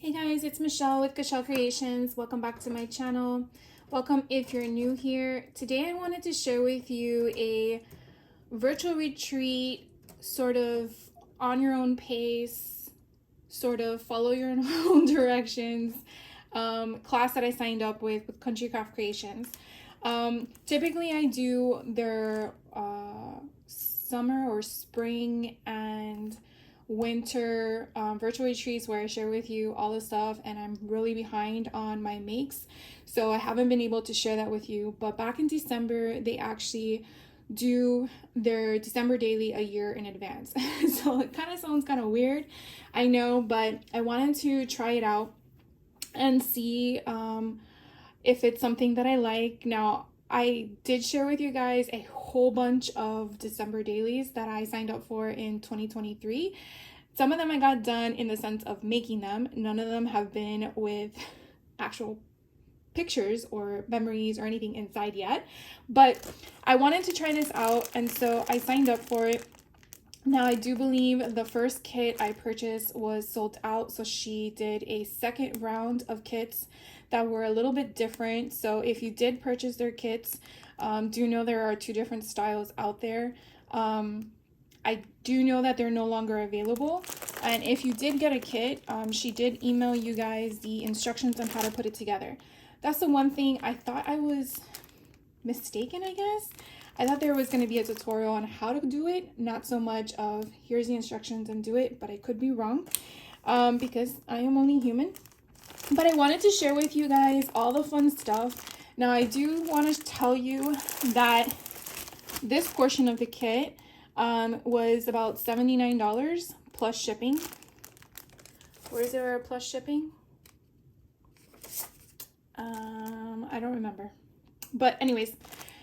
Hey guys, it's Michelle with Michelle Creations. Welcome back to my channel. Welcome if you're new here. Today I wanted to share with you a virtual retreat, sort of on your own pace, sort of follow your own directions, class that I signed up with Country Craft Creations. Typically I do their summer or spring and winter virtual retreats where I share with you all the stuff, and I'm really behind on my makes, so I haven't been able to share that with you. But back in December, they actually do their December daily a year in advance. So it kind of sounds kind of weird, I know, but I wanted to try it out and see if it's something that I like. Now, I did share with you guys a whole bunch of December dailies that I signed up for in 2023. Some of them I got done in the sense of making them. None of them have been with actual pictures or memories or anything inside yet. But I wanted to try this out, and so I signed up for it. Now, I do believe the first kit I purchased was sold out, so she did a second round of kits that were a little bit different. So if you did purchase their kits, do know there are two different styles out there. I do know that they're no longer available. And if you did get a kit, she did email you guys the instructions on how to put it together. That's the one thing I thought I was mistaken, I guess. I thought there was going to be a tutorial on how to do it, not so much of here's the instructions and do it, but I could be wrong because I am only human. But I wanted to share with you guys all the fun stuff. Now, I do want to tell you that this portion of the kit was about $79 plus shipping. Where's there plus shipping? I don't remember. But anyways,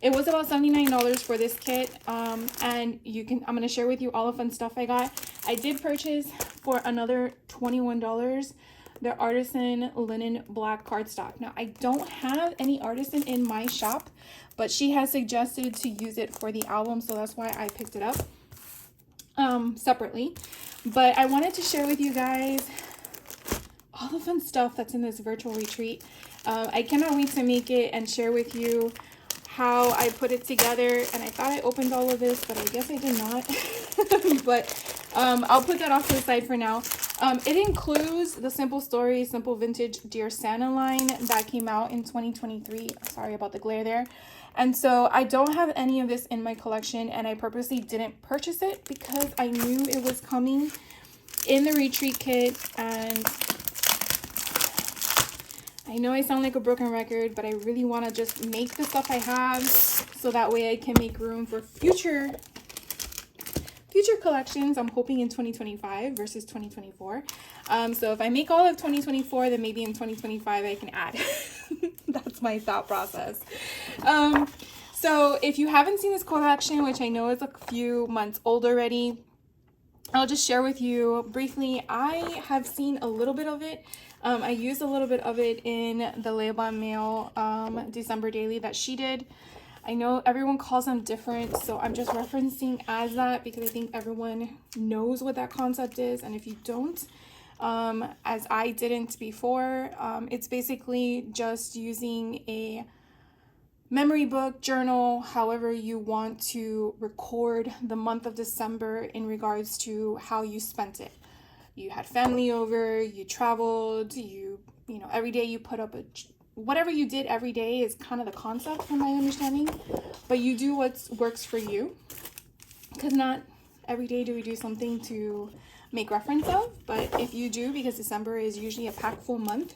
it was about $79 for this kit. And I'm going to share with you all the fun stuff I got. I did purchase for another $21 the artisan linen black cardstock. Now, I don't have any artisan in my shop, but she has suggested to use it for the album, so that's why I picked it up separately. But I wanted to share with you guys all the fun stuff that's in this virtual retreat. I cannot wait to make it and share with you how I put it together. And I thought I opened all of this, but I guess I did not. But I'll put that off to the side for now. It includes the Simple Stories, Simple Vintage Dear Santa line that came out in 2023. Sorry about the glare there. And so I don't have any of this in my collection, and I purposely didn't purchase it because I knew it was coming in the retreat kit. And I know I sound like a broken record, but I really want to just make the stuff I have so that way I can make room for future collections. I'm hoping in 2025 versus 2024. So if I make all of 2024, then maybe in 2025 I can add. That's my thought process. So if you haven't seen this collection, which I know is a few months old already, I'll just share with you briefly. I have seen a little bit of it. I used a little bit of it in the Layabon Mail December daily that she did. I know everyone calls them different, so I'm just referencing as that because I think everyone knows what that concept is. And if you don't, as I didn't before, it's basically just using a memory book, journal, however you want to record the month of December in regards to how you spent it. You had family over, you traveled, you know, every day you put up whatever you did every day is kind of the concept from my understanding, but you do what works for you, because not every day do we do something to make reference of, but if you do, because December is usually a packed full month,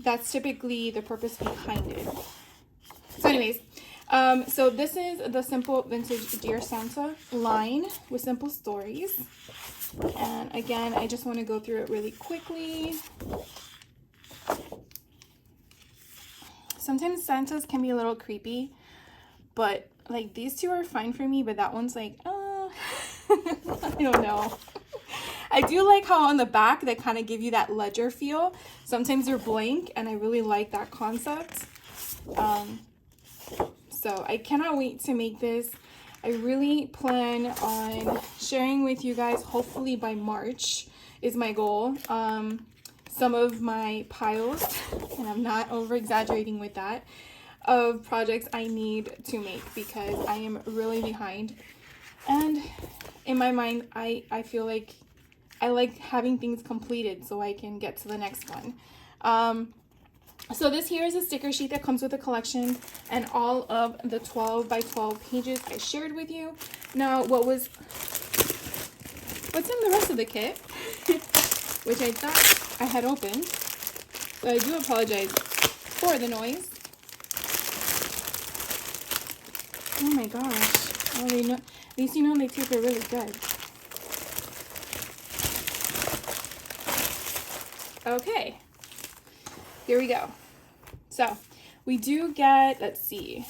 that's typically the purpose behind it. So anyways, so this is the Simple Vintage Dear Santa line with Simple Stories. And again, I just want to go through it really quickly. Sometimes Santas can be a little creepy, but like these two are fine for me, but that one's like, oh, I don't know. I do like how on the back they kind of give you that ledger feel. Sometimes they're blank, and I really like that concept. So I cannot wait to make this. I really plan on sharing with you guys, hopefully by March is my goal. some of my piles, and I'm not over exaggerating with that, of projects I need to make because I am really behind. And in my mind, I feel like I like having things completed so I can get to the next one. So this here is a sticker sheet that comes with the collection and all of the 12 by 12 pages I shared with you. Now, what's in the rest of the kit, which I thought I had opened, so I do apologize for the noise. Oh my gosh. Well, at least you know they tape it really good. Okay, here we go. So we do get, let's see.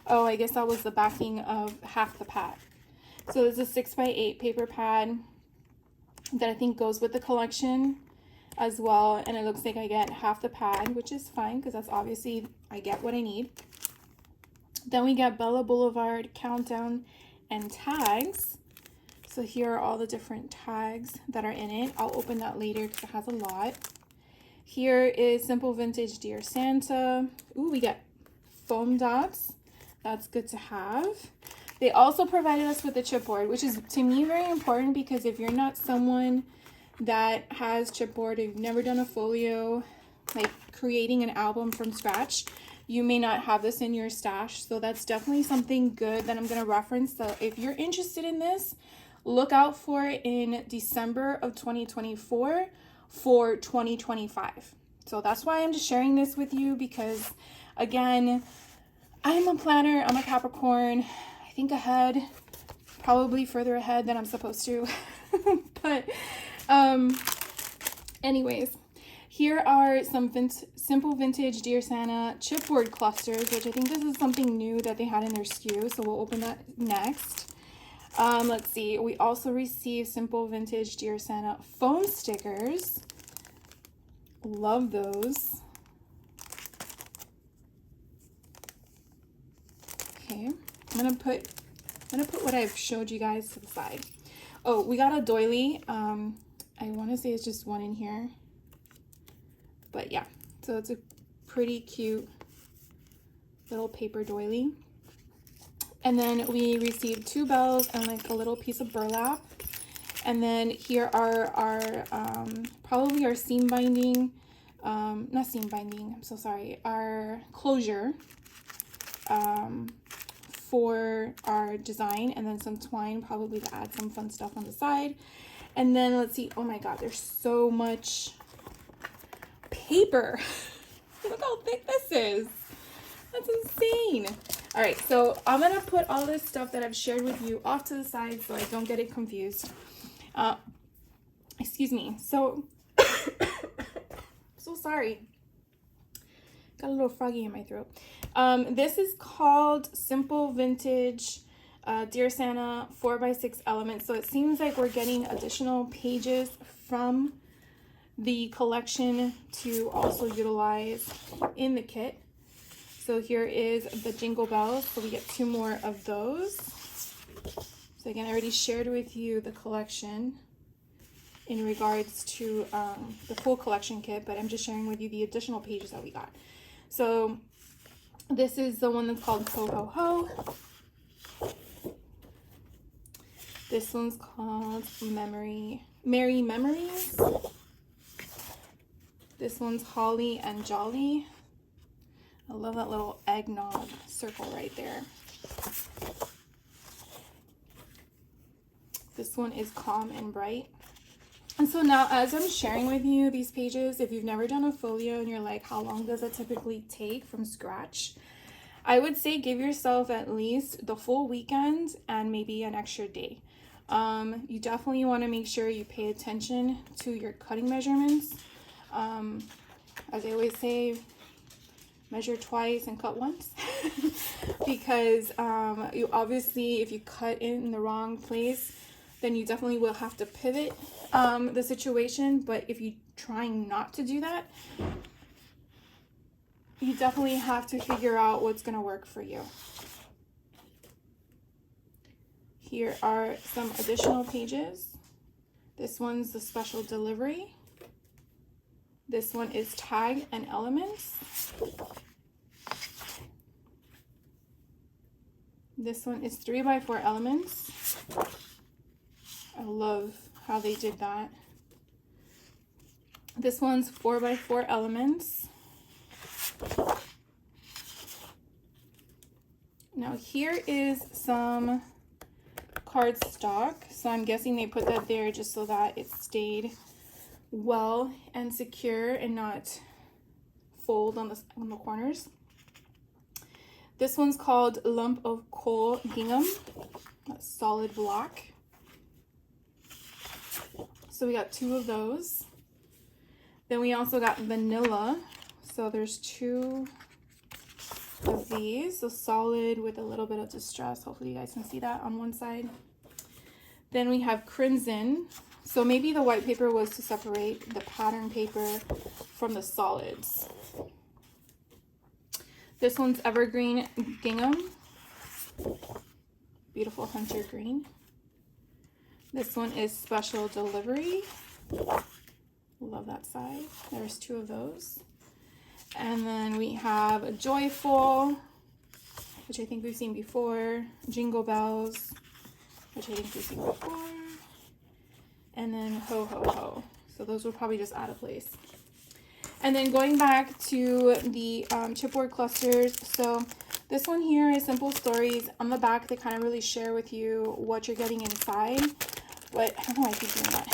Oh, I guess that was the backing of half the pad. So there's a 6x8 paper pad that I think goes with the collection as well. And it looks like I get half the pad, which is fine because that's obviously, I get what I need. Then we get Bella Boulevard countdown and tags. So here are all the different tags that are in it. I'll open that later because it has a lot. Here is Simple Vintage Dear Santa. Ooh, we get foam dots. That's good to have. They also provided us with a chipboard, which is to me very important because if you're not someone that has chipboard, if you've never done a folio, like creating an album from scratch, you may not have this in your stash. So that's definitely something good that I'm going to reference. So if you're interested in this, look out for it in December of 2024 for 2025. So that's why I'm just sharing this with you because, again, I'm a planner, I'm a Capricorn. I think ahead, probably further ahead than I'm supposed to. But anyways, here are some Simple Vintage Dear Santa chipboard clusters, which I think this is something new that they had in their SKU. So we'll open that next. Let's see. We also received Simple Vintage Dear Santa foam stickers. Love those. Okay, I'm gonna put what I've showed you guys to the side. Oh, we got a doily. I want to say it's just one in here, but yeah. So it's a pretty cute little paper doily. And then we received 2 bells and like a little piece of burlap. And then here are our probably our seam binding, not seam binding. I'm so sorry. Our closure. For our design, and then some twine probably to add some fun stuff on the side. And then let's see, oh my god, there's so much paper. Look how thick this is. That's insane. All right, so I'm gonna put all this stuff that I've shared with you off to the side so I don't get it confused. Excuse me. So so sorry, got a little froggy in my throat. This is called Simple Vintage Dear Santa 4x6 elements. So it seems like we're getting additional pages from the collection to also utilize in the kit. So here is the jingle bells. So we get 2 more of those. So again, I already shared with you the collection in regards to the full collection kit, but I'm just sharing with you the additional pages that we got. So this is the one that's called Ho Ho Ho. This one's called Merry Memories. This one's Holly and Jolly. I love that little eggnog circle right there. This one is Calm and Bright. And so now as I'm sharing with you these pages, if you've never done a folio and you're like, how long does it typically take from scratch? I would say give yourself at least the full weekend and maybe an extra day. You definitely want to make sure you pay attention to your cutting measurements. As I always say, measure twice and cut once. Because you obviously, if you cut in the wrong place, then you definitely will have to pivot the situation. But if you're trying not to do that, you definitely have to figure out what's going to work for you. Here are some additional pages This one's the special delivery. This one is tag and elements. This one is 3x4 elements. I love how they did that. This one's 4x4 elements. Now here is some cardstock. So I'm guessing they put that there just so that it stayed well and secure and not fold on the corners. This one's called Lump of Coal Gingham, that's solid black. So we got 2 of those. Then we also got vanilla. So there's 2 of these, so solid with a little bit of distress. Hopefully you guys can see that on one side. Then we have crimson. So maybe the white paper was to separate the pattern paper from the solids. This one's evergreen gingham, beautiful hunter green. This one is special delivery. Love that side. There's 2 of those. And then we have a joyful, which I think we've seen before. Jingle bells, which I think we've seen before. And then ho ho ho. So those will probably just out of place. And then going back to the chipboard clusters. So this one here is Simple Stories. On the back, they kind of really share with you what you're getting inside. But I don't know why I keep doing that.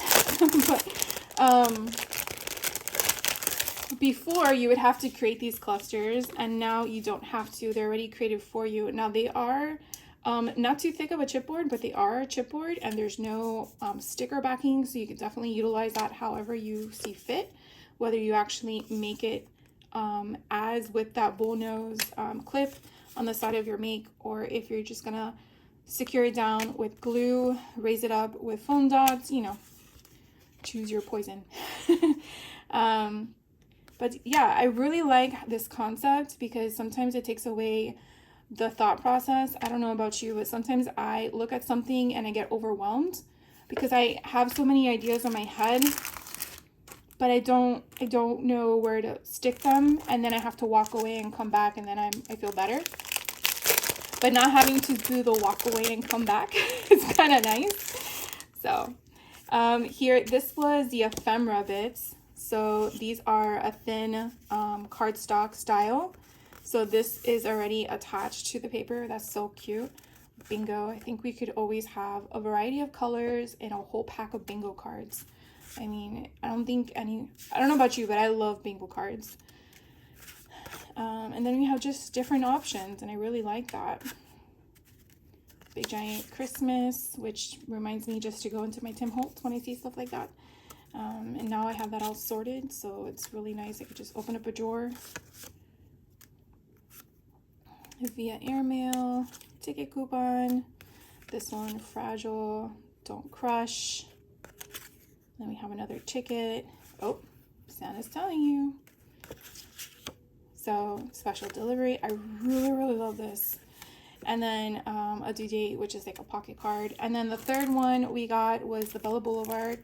But before you would have to create these clusters, and now you don't have to. They're already created for you. Now they are not too thick of a chipboard, but they are a chipboard, and there's no sticker backing, so you can definitely utilize that however you see fit. Whether you actually make it as with that bullnose clip on the side of your make, or if you're just gonna secure it down with glue, raise it up with foam dots, you know, choose your poison. But yeah, I really like this concept because sometimes it takes away the thought process. I don't know about you, but sometimes I look at something and I get overwhelmed because I have so many ideas in my head, but I don't know where to stick them, and then I have to walk away and come back, and then I feel better. But not having to do the walk away and come back is kind of nice. So here, this was the ephemera bits. So these are a thin cardstock style. So this is already attached to the paper. That's so cute. Bingo. I think we could always have a variety of colors and a whole pack of bingo cards. I mean, I don't know about you, but I love bingo cards. And then we have just different options, and I really like that. Big giant Christmas, which reminds me just to go into my Tim Holtz when I see stuff like that. And now I have that all sorted, so it's really nice. I could just open up a drawer. Via airmail, ticket coupon. This one, fragile, don't crush. Then we have another ticket. Oh, Santa's telling you. So special delivery. I really love this. And then a due date, which is like a pocket card. And then the third one we got was the Bella Boulevard.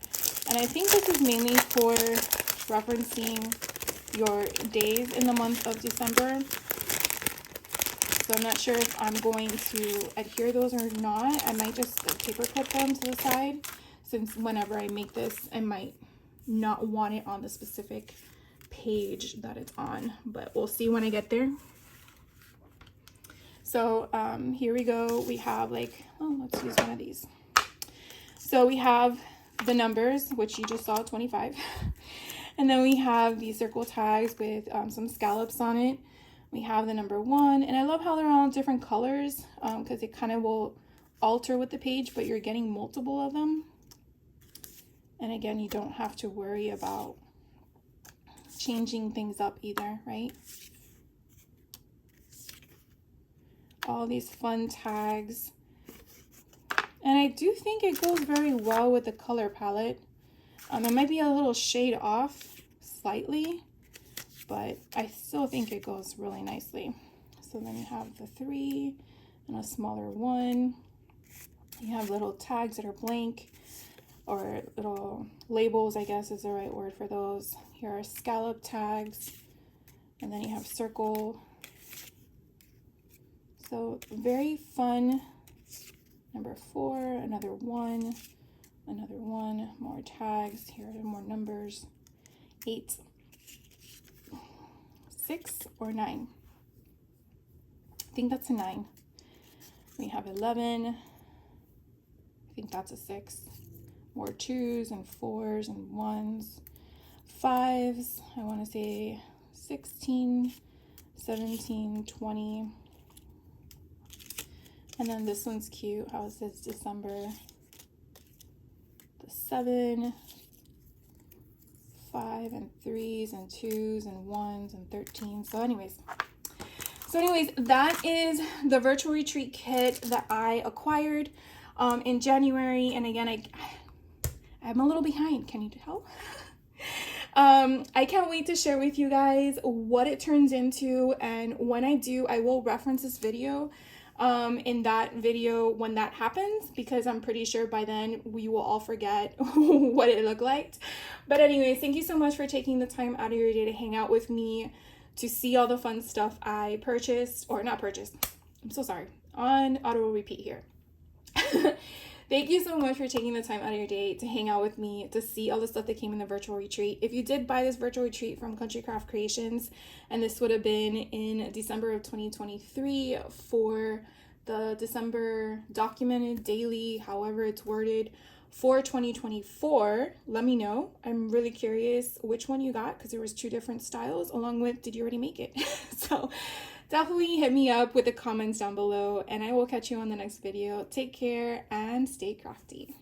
And I think this is mainly for referencing your days in the month of December. So I'm not sure if I'm going to adhere those or not. I might just paper clip them to the side, since whenever I make this, I might not want it on the specific page that it's on, but we'll see when I get there. So here we go. We have like, oh, let's use one of these. So we have the numbers, which you just saw, 25. And then we have these circle tags with some scallops on it. We have the number 1, and I love how they're all different colors because it kind of will alter with the page, but you're getting multiple of them. And again, you don't have to worry about changing things up either, right? All these fun tags. And I do think it goes very well with the color palette. It might be a little shade off slightly, but I still think it goes really nicely. So then you have the 3 and a smaller 1. You have little tags that are blank. or little labels, I guess is the right word for those. Here are scallop tags, and then you have circle. So very fun. Number 4, another 1, another 1, more tags. Here are more numbers. 8, 6, or 9. I think that's a 9. We have 11. I think that's a 6. More 2s and 4s and 1s. 5s, I want to say 16, 17, 20. And then this one's cute. How is this? December. The 7, 5 and 3s and 2s and 1s and 13. So anyways, that is the virtual retreat kit that I acquired in January. And again, I'm a little behind. Can you tell? I can't wait to share with you guys what it turns into, and when I do, I will reference this video in that video when that happens, because I'm pretty sure by then we will all forget what it looked like. But anyways, thank you so much for taking the time out of your day to hang out with me, to see all the fun stuff I purchased, or not purchased, I'm so sorry, on auto repeat here. Thank you so much for taking the time out of your day to hang out with me, to see all the stuff that came in the virtual retreat. If you did buy this virtual retreat from Country Craft Creations, and this would have been in December of 2023 for the December documented daily, however it's worded, for 2024, let me know. I'm really curious which one you got, because there was 2 different styles, along with, did you already make it? So definitely hit me up with the comments down below, and I will catch you on the next video. Take care and stay crafty.